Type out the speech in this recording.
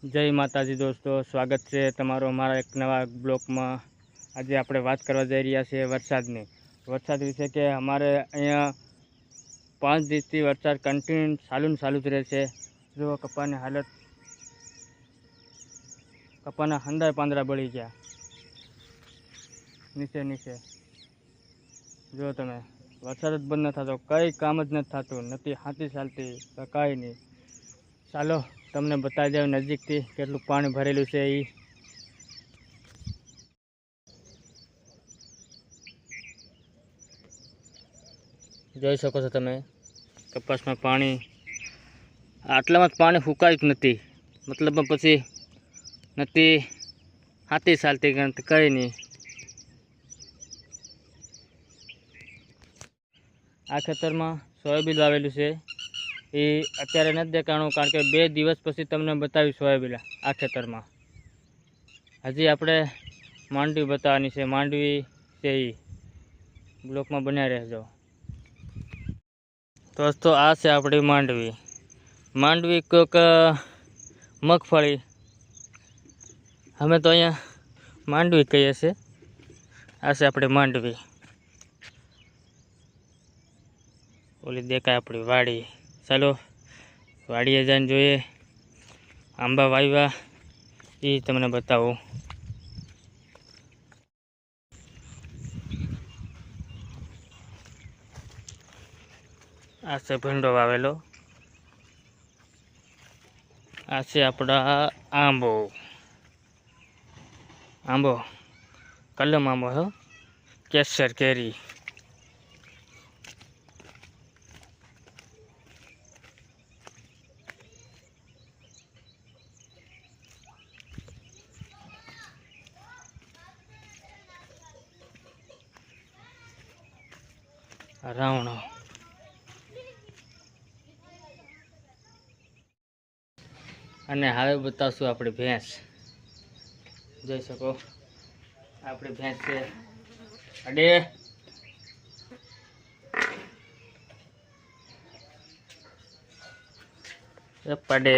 जय माताजी दोस्तों, स्वागत है तमारो अमरा एक नवा ब्लॉग में। आज आप बात करवा जा रहा है वरसादनी। वरसाद विषे के अमारे अँ 5 दिवस थी वरसाद कंटिन्यू चालू ज रहे। जो कपानी हालत, कपाना हंधा પાંદડા बळी गया नीचे नीचे। जो तमे वरसाद ज बंद न थतो, कई काम ज न थतुं, नथी हाथी चालती कई नहीं। चालो तमने बता दे नजीक थी केटलुं पाणी भरेलुं छे। ई જોઈ શકો છો તમે, કપાસમાં પાણી આટલામાં જ પાણી ફૂંકાયું જ નથી। મતલબમાં પછી નથી હાથી ચાલતી કંઈ નહીં। આ ખેતરમાં સોયાબીન વાવેલું છે। એ અત્યારે નથી દેખાણું, કારણ કે 2 દિવસ પછી તમને બતાવી સોયાબીન આ ખેતરમાં। હજી આપણે માંડવી બતાવવાની છે। માંડવી છે એ બ્લોકમાં બન્યા રહેજો। दोस्तों आ से अपनी मांडवी, मांडवी कोक मगफड़ी, हमें तो अँ मांडवी कहीए छे। आ से अपनी मांडवी, ओली देखाय अपनी वाड़ी। चलो वाड़ीए जाने जोईए आंबा वाव्या ए तमने बतावुं। आ से भींडो वावेलो, आ से अपना आंबो, आंबो कलम आंबो है, केसर केरी। रावणो અને હવે બતાવશું આપણી ભેંસ। જોઈ શકો આપણી ભેંસ છે અડે પડે।